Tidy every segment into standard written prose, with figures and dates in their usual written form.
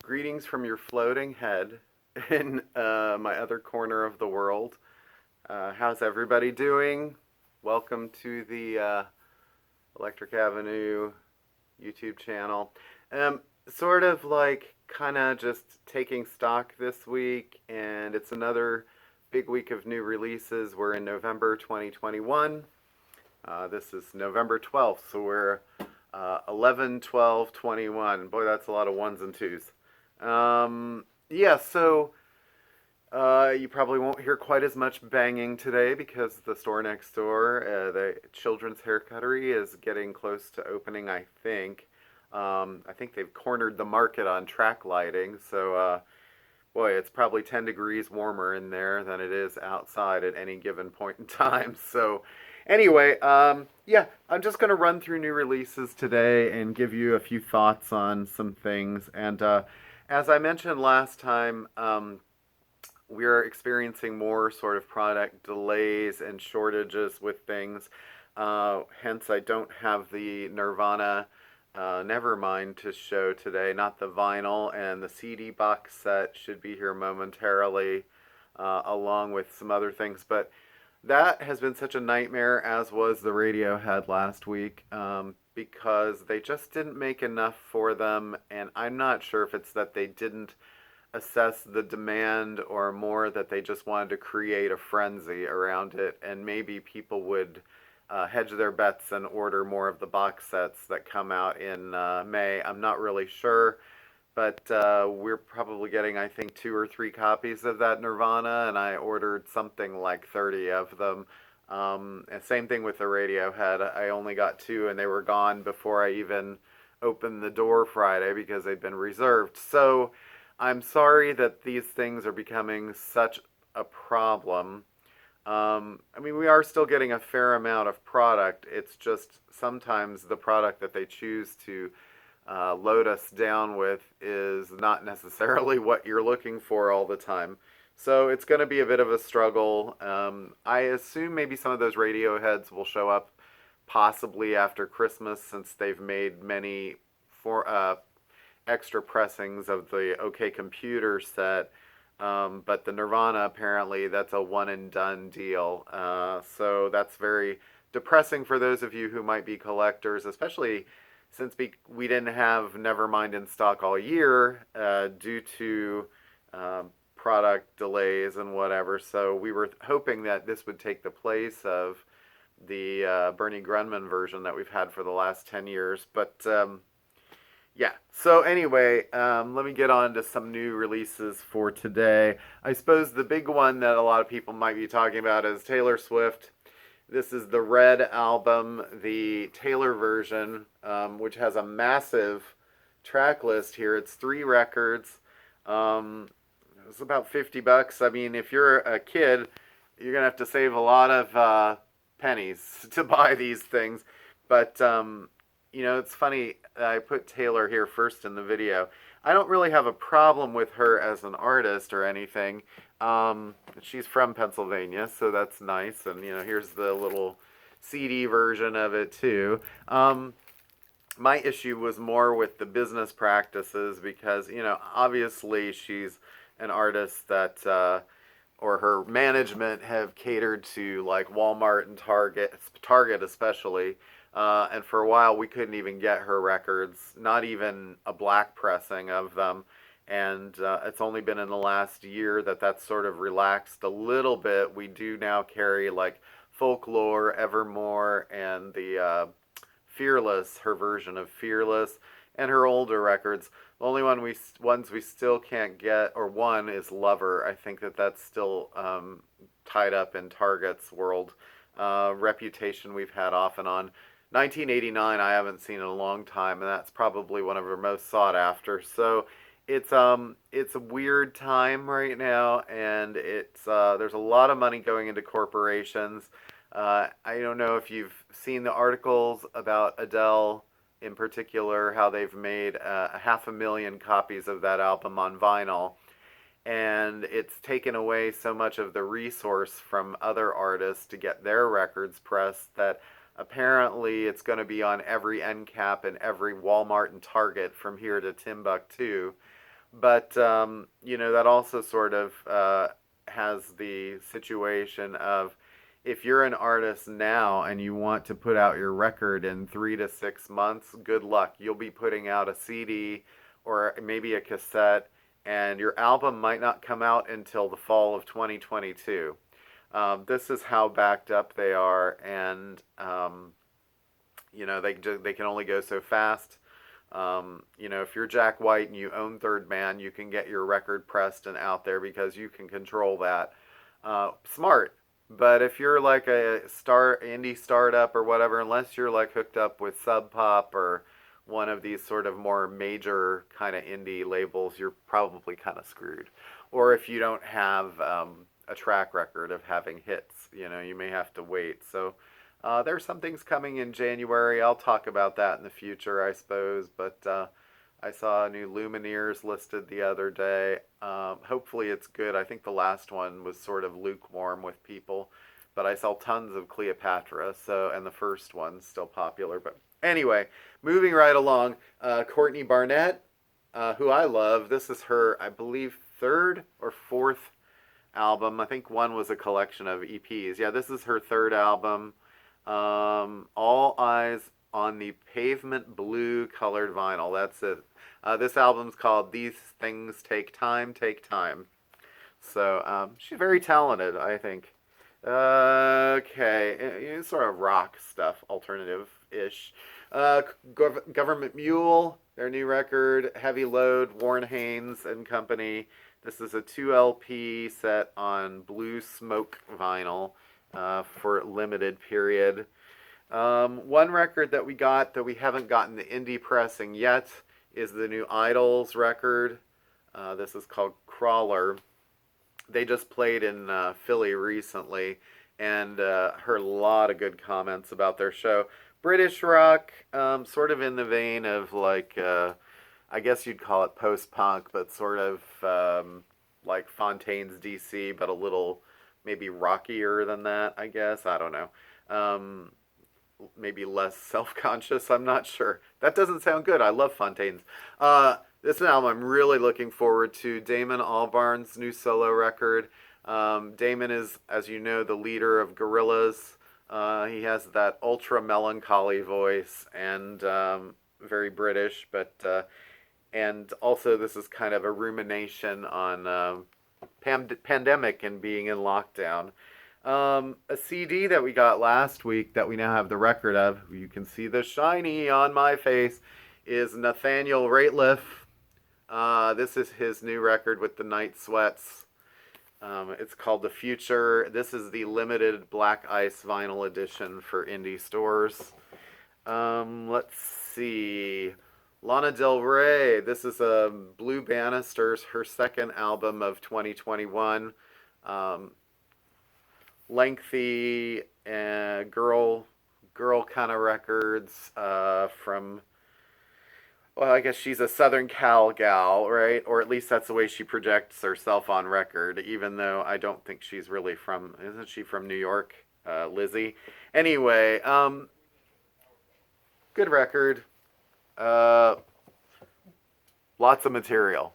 Greetings from your floating head in my other corner of the world. How's everybody doing? Welcome to the Electric Avenue YouTube channel. Sort of like kind of just taking stock this week, and it's another big week of new releases. We're in November 2021. This is November 12th, so we're 11, 12, 21. Boy, that's a lot of ones and twos. Yeah, so you probably won't hear quite as much banging today because the store next door, the children's haircuttery, is getting close to opening, I think. I think they've cornered the market on track lighting, so boy, it's probably 10 degrees warmer in there than it is outside at any given point in time. So anyway, yeah, I'm just going to run through new releases today and give you a few thoughts on some things. And as I mentioned last time, we're experiencing more sort of product delays and shortages with things. Hence, I don't have the Nirvana Nevermind to show today, not the vinyl, and the CD box set should be here momentarily, along with some other things. But that has been such a nightmare, as was the Radiohead last week, because they just didn't make enough for them, and I'm not sure if it's that they didn't assess the demand or more that they just wanted to create a frenzy around it, and maybe people would hedge their bets and order more of the box sets that come out in May. I'm not really sure, but we're probably getting, I think, 2 or 3 copies of that Nirvana, and I ordered something like 30 of them. And same thing with the Radiohead. I only got 2, and they were gone before I even opened the door Friday because they'd been reserved. So I'm sorry that these things are becoming such a problem. I mean, we are still getting a fair amount of product. It's just sometimes the product that they choose to load us down with is not necessarily what you're looking for all the time. So it's going to be a bit of a struggle. I assume maybe some of those Radioheads will show up possibly after Christmas, since they've made many extra pressings of the OK Computer set. But the Nirvana, apparently, that's a one and done deal. So that's very depressing for those of you who might be collectors, especially since we didn't have Nevermind in stock all year due to product delays and whatever. So we were hoping that this would take the place of the Bernie Grundman version that we've had for the last 10 years. But yeah, so anyway, let me get on to some new releases for today. I suppose the big one that a lot of people might be talking about is Taylor Swift. This is the Red album, the Taylor version, which has a massive track list here. It's 3 records. It's about $50. I mean, if you're a kid, you're going to have to save a lot of pennies to buy these things. But you know, it's funny, I put Taylor here first in the video. I don't really have a problem with her as an artist or anything. She's from Pennsylvania, so that's nice. And, you know, here's the little CD version of it, too. My issue was more with the business practices because, you know, obviously she's an artist that, or her management have catered to, like, Walmart and Target especially. And for a while, we couldn't even get her records, not even a black pressing of them. And it's only been in the last year that that's sort of relaxed a little bit. We do now carry like Folklore, Evermore, and the Fearless, her version of Fearless, and her older records. The only ones we still can't get, or one, is Lover. I think that's still tied up in Target's world. Reputation we've had off and on. 1989 I haven't seen in a long time, and that's probably one of her most sought after. So it's a weird time right now, and it's there's a lot of money going into corporations. I don't know if you've seen the articles about Adele in particular, how they've made 500,000 copies of that album on vinyl, and it's taken away so much of the resource from other artists to get their records pressed that apparently it's going to be on every end cap and every Walmart and Target from here to Timbuktu. But, that also sort of has the situation of if you're an artist now and you want to put out your record in 3 to 6 months, good luck. You'll be putting out a CD or maybe a cassette, and your album might not come out until the fall of 2022. This is how backed up they are, and they can only go so fast. If you're Jack White and you own Third Man, you can get your record pressed and out there because you can control that. Smart. But if you're like a indie startup or whatever, unless you're like hooked up with Sub Pop or one of these sort of more major kind of indie labels, you're probably kind of screwed. Or if you don't have a track record of having hits, you may have to wait. So there's some things coming in January. I'll talk about that in the future, I suppose. But I saw a new Lumineers listed the other day. Hopefully it's good. I think the last one was sort of lukewarm with people. But I saw tons of Cleopatra, and the first one's still popular. But anyway, moving right along, Courtney Barnett, who I love. This is her, I believe, third or fourth album. I think one was a collection of EPs. Yeah, this is her third album. All Eyes on the Pavement Blue colored vinyl. That's it. This album's called These Things Take Time, Take Time. So she's very talented, I think. Okay, sort of rock stuff, alternative-ish. Government Mule, their new record, Heavy Load, Warren Haynes and Company. This is a 2 LP set on Blue Smoke vinyl for limited period. One record that we got that we haven't gotten the indie pressing yet is the new Idols record. This is called Crawler. They just played in Philly recently and heard a lot of good comments about their show. British rock, sort of in the vein of like, I guess you'd call it post-punk, but sort of like Fontaine's DC, but a little maybe rockier than that, I guess. I don't know. Maybe less self-conscious, I'm not sure. That doesn't sound good. I love Fontaine's. This is an album I'm really looking forward to. Damon Albarn's new solo record. Damon is, as you know, the leader of Gorillaz. He has that ultra melancholy voice and very British, but and also this is kind of a rumination on pandemic and being in lockdown. A CD that we got last week that we now have the record of, you can see the shiny on my face, is Nathaniel Ratliff. This is his new record with the Night Sweats. It's called The Future. This is the limited Black Ice vinyl edition for indie stores. Let's see. Lana Del Rey. This is Blue Bannisters, her second album of 2021. Lengthy girl kind of records from, well, I guess she's a Southern Cal gal, right? Or at least that's the way she projects herself on record, even though I don't think she's really from, isn't she from New York, Lizzie? Anyway, good record. Lots of material.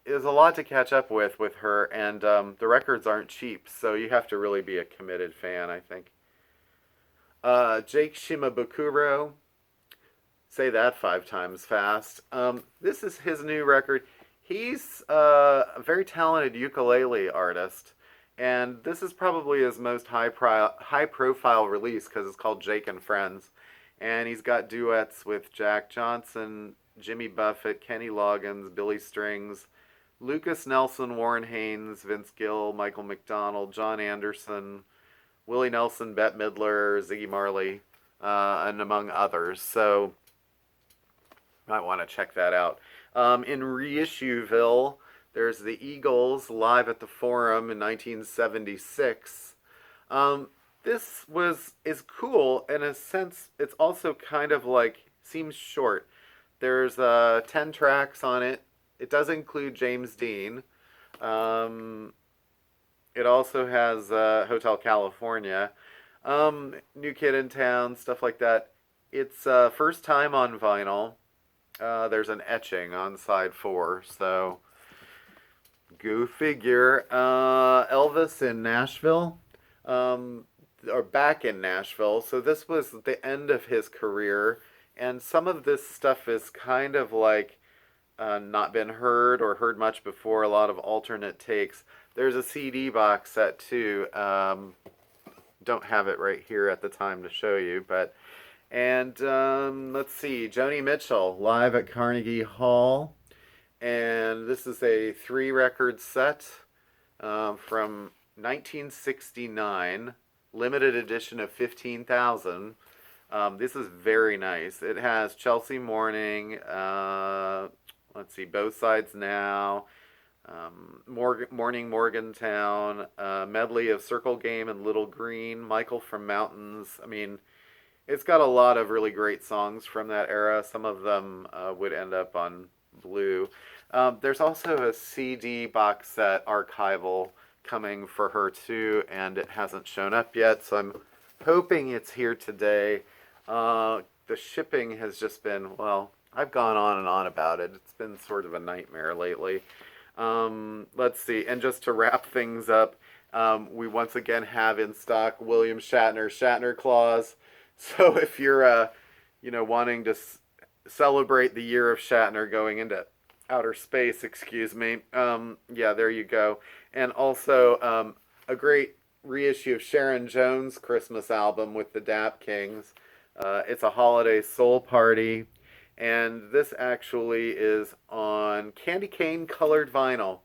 There's a lot to catch up with her, and the records aren't cheap, so you have to really be a committed fan, I think. Jake Shimabukuro, say that 5 times fast. This is his new record. He's a very talented ukulele artist, and this is probably his most high-profile release because it's called Jake and Friends, and he's got duets with Jack Johnson, Jimmy Buffett, Kenny Loggins, Billy Strings, Lucas Nelson, Warren Haynes, Vince Gill, Michael McDonald, John Anderson, Willie Nelson, Bette Midler, Ziggy Marley, and among others. So you might want to check that out. In Reissueville, there's the Eagles live at the Forum in 1976. This is cool in a sense. It's also kind of like, seems short. There's 10 tracks on it. It does include James Dean. It also has Hotel California, New Kid in Town, stuff like that. It's first time on vinyl. there's an etching on side 4, so go figure. Elvis in Nashville, or back in Nashville. So this was the end of his career, and some of this stuff is kind of like not been heard or heard much before. A lot of alternate takes. There's a CD box set too. Don't have it right here at the time to show you, but let's see, Joni Mitchell live at Carnegie Hall, and this is a 3-record set from 1969, limited edition of 15,000. This is very nice. It has Chelsea Morning, let's see, Both Sides Now, Morning Morgantown, medley of Circle Game and Little Green, Michael from Mountains. I mean, it's got a lot of really great songs from that era. Some of them would end up on Blue. There's also a CD box set archival coming for her too, and it hasn't shown up yet, so I'm hoping it's here today. The shipping has just been, well, I've gone on and on about it. It's been sort of a nightmare lately. Let's see, and just to wrap things up, we once again have in stock William Shatner Claus. So if you're, wanting to celebrate the year of Shatner going into outer space, excuse me, yeah, there you go. And also a great reissue of Sharon Jones' Christmas album with the Dap Kings. It's a holiday soul party. And this actually is on candy cane colored vinyl.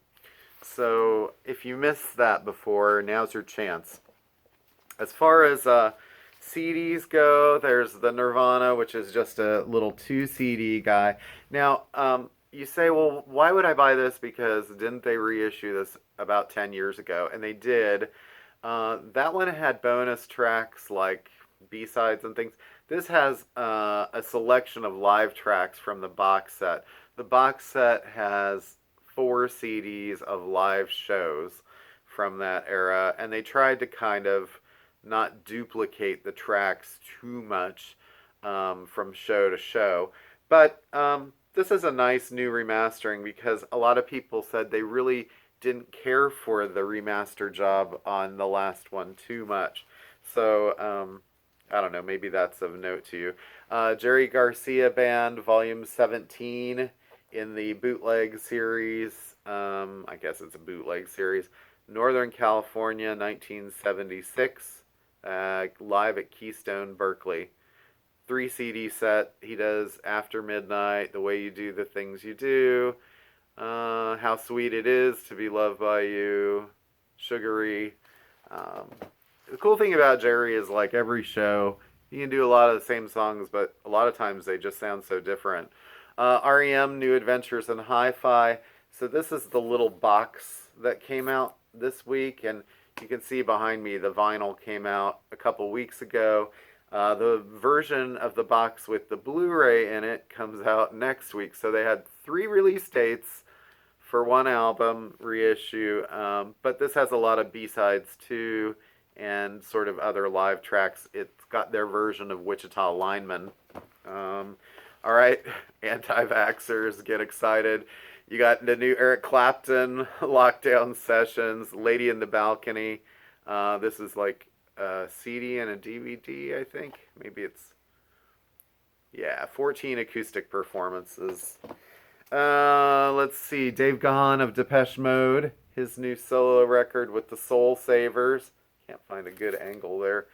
So if you missed that before, now's your chance. As far as CDs go, there's the Nirvana, which is just a little 2 CD guy. Now, you say, well, why would I buy this? Because didn't they reissue this about 10 years ago? And they did. That one had bonus tracks like B-sides and things. This has a selection of live tracks from the box set. The box set has 4 CDs of live shows from that era, and they tried to kind of not duplicate the tracks too much from show to show. But this is a nice new remastering because a lot of people said they really didn't care for the remaster job on the last one too much. So I don't know, maybe that's of note to you. Jerry Garcia Band, Volume 17 in the Bootleg series. I guess it's a Bootleg series. Northern California, 1976. Live at Keystone, Berkeley. 3 CD set. He does After Midnight, The Way You Do the Things You Do, How Sweet It Is to Be Loved by You, Sugary. The cool thing about Jerry is, like every show, he can do a lot of the same songs, but a lot of times they just sound so different. REM, New Adventures in Hi-Fi. So this is the little box that came out this week, and you can see behind me the vinyl came out a couple weeks ago. The version of the box with the Blu-ray in it comes out next week. So they had 3 release dates for one album reissue, but this has a lot of B-sides too, and sort of other live tracks. It's got their version of Wichita Lineman. All right, anti-vaxxers, get excited. You got the new Eric Clapton, Lockdown Sessions, Lady in the Balcony. This is like a CD and a DVD, I think. Maybe it's, yeah, 14 acoustic performances. Let's see, Dave Gahan of Depeche Mode, his new solo record with the Soul Savers. Can't find a good angle there.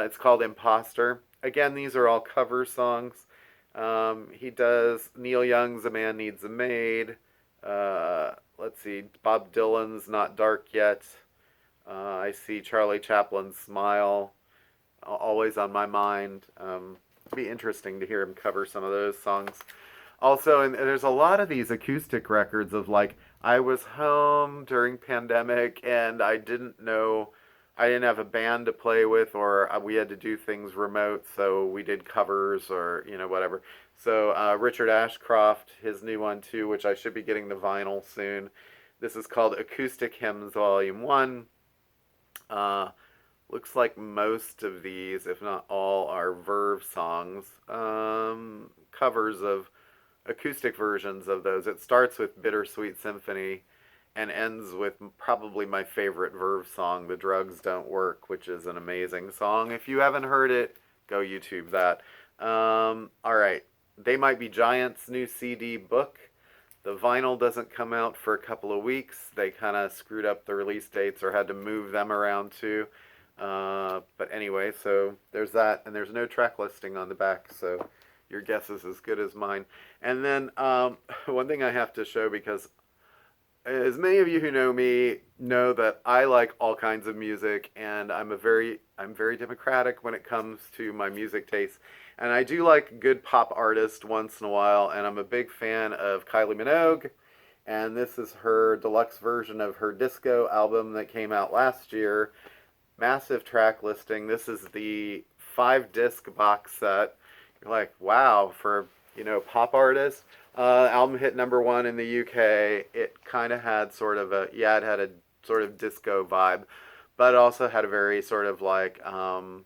It's called Imposter. Again, these are all cover songs. He does Neil Young's A Man Needs a Maid. Let's see, Bob Dylan's Not Dark Yet. I see Charlie Chaplin's Smile, always on my mind. It'd be interesting to hear him cover some of those songs. Also, and there's a lot of these acoustic records of like, I was home during pandemic and I didn't have a band to play with, or we had to do things remote, so we did covers or, whatever. So Richard Ashcroft, his new one too, which I should be getting the vinyl soon. This is called Acoustic Hymns Volume 1. Looks like most of these, if not all, are Verve songs. Covers of acoustic versions of those. It starts with Bittersweet Symphony and ends with probably my favorite Verve song, The Drugs Don't Work, which is an amazing song. If you haven't heard it, go YouTube that. All right. They Might Be Giants' new CD book. The vinyl doesn't come out for a couple of weeks. They kind of screwed up the release dates or had to move them around too. But anyway, so there's that. And there's no track listing on the back, so your guess is as good as mine. And then one thing I have to show, because as many of you who know me know that I like all kinds of music, and I'm very democratic when it comes to my music taste. And I do like good pop artists once in a while, and I'm a big fan of Kylie Minogue. And this is her deluxe version of her disco album that came out last year. Massive track listing. This is the 5-disc box set. You're like, wow, for, pop artists. Album hit #1 in the UK. It kind of had sort of it had a sort of disco vibe, but it also had a very sort of like I'm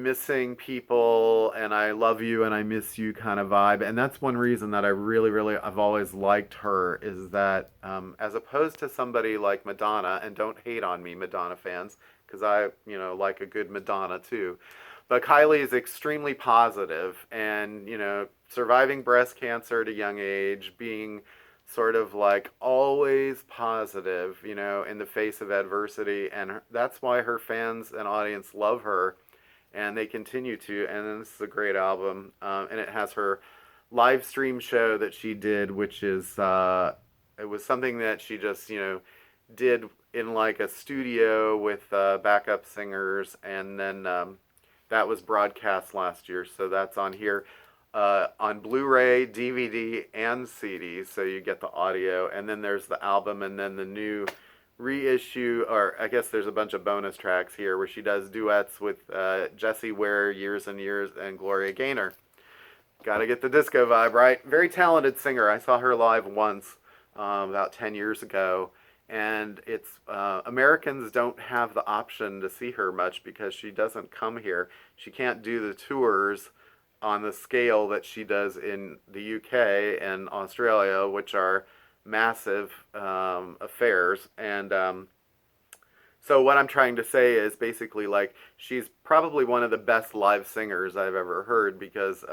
missing people and I love you and I miss you kind of vibe. And that's one reason that I've always liked her, is that as opposed to somebody like Madonna, and don't hate on me, Madonna fans, because I like a good Madonna too. But Kylie is extremely positive, and, surviving breast cancer at a young age, being sort of like always positive, in the face of adversity. And that's why her fans and audience love her, and they continue to. And then this is a great album. And it has her live stream show that she did, which is, it was something that she just, did in like a studio with backup singers. And then that was broadcast last year, so that's on here on Blu-ray, DVD, and CD, so you get the audio. And then there's the album, and then the new reissue, or I guess there's a bunch of bonus tracks here where she does duets with Jessie Ware, Years and Years, and Gloria Gaynor. Gotta get the disco vibe, right? Very talented singer. I saw her live once about 10 years ago. And it's Americans don't have the option to see her much because she doesn't come here. She can't do the tours on the scale that she does in the UK and Australia, which are massive affairs. And so what I'm trying to say is basically like she's probably one of the best live singers I've ever heard, because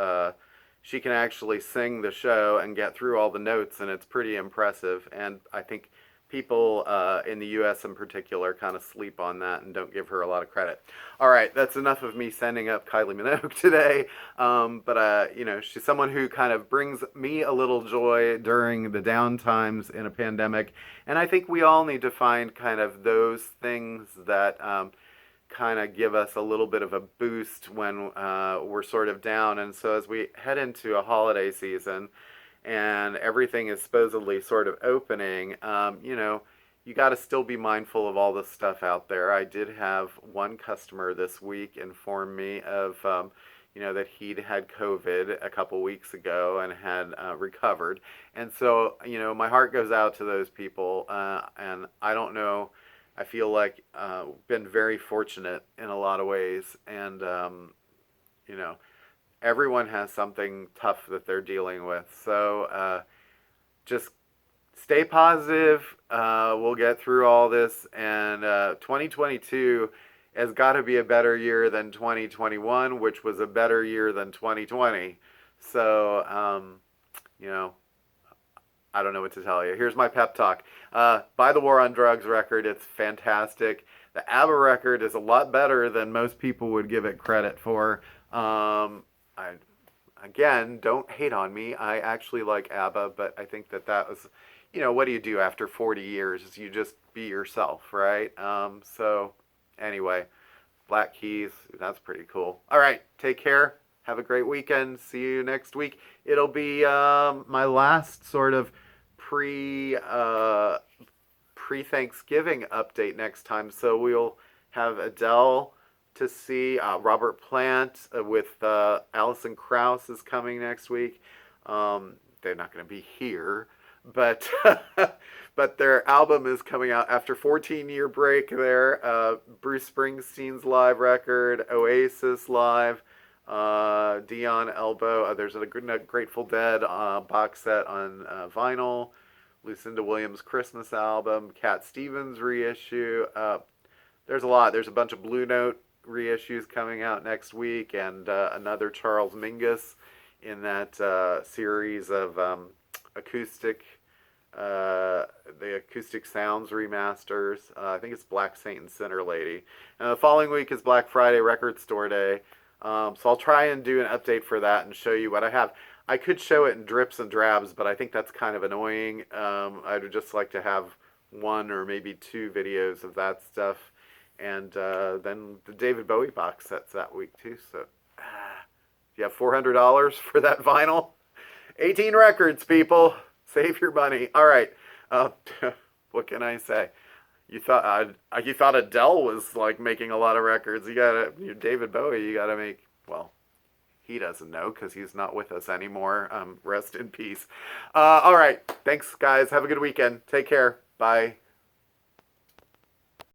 she can actually sing the show and get through all the notes, and it's pretty impressive. And I think people in the U.S. in particular kind of sleep on that and don't give her a lot of credit. All right, that's enough of me sending up Kylie Minogue today. But she's someone who kind of brings me a little joy during the down times in a pandemic. And I think we all need to find kind of those things that kind of give us a little bit of a boost when we're sort of down. And so as we head into a holiday season, and everything is supposedly sort of opening, you got to still be mindful of all the stuff out there. I did have one customer this week inform me of, that he'd had COVID a couple weeks ago and had recovered. And so, my heart goes out to those people. And I don't know, I feel like been very fortunate in a lot of ways. And, everyone has something tough that they're dealing with. So just stay positive. We'll get through all this. And 2022 has got to be a better year than 2021, which was a better year than 2020. So, I don't know what to tell you. Here's my pep talk. Buy the War on Drugs record. It's fantastic. The ABBA record is a lot better than most people would give it credit for. Again, don't hate on me. I actually like ABBA, but I think that was, what do you do after 40 years? You just be yourself, right? So anyway, Black Keys, that's pretty cool. All right, take care. Have a great weekend. See you next week. It'll be my last sort of pre-Thanksgiving update next time. So we'll have Adele to see. Robert Plant with Alison Krauss is coming next week. They're not going to be here, but but their album is coming out after 14-year break there. Bruce Springsteen's live record, Oasis live, Dion Elbow. There's a Grateful Dead box set on vinyl. Lucinda Williams' Christmas album. Cat Stevens reissue. There's a lot. There's a bunch of Blue Note reissues coming out next week, and another Charles Mingus in that series of acoustic, the acoustic sounds remasters. I think it's Black Saint and Sinner Lady. And the following week is Black Friday Record Store Day. So I'll try and do an update for that and show you what I have. I could show it in drips and drabs, but I think that's kind of annoying. I'd just like to have one or maybe two videos of that stuff. And then the David Bowie box sets that week too. So you have $400 for that vinyl. 18 records, people. Save your money. All right. What can I say? You thought Adele was like making a lot of records. David Bowie. You gotta make. Well, he doesn't know because he's not with us anymore. Rest in peace. All right. Thanks, guys. Have a good weekend. Take care. Bye.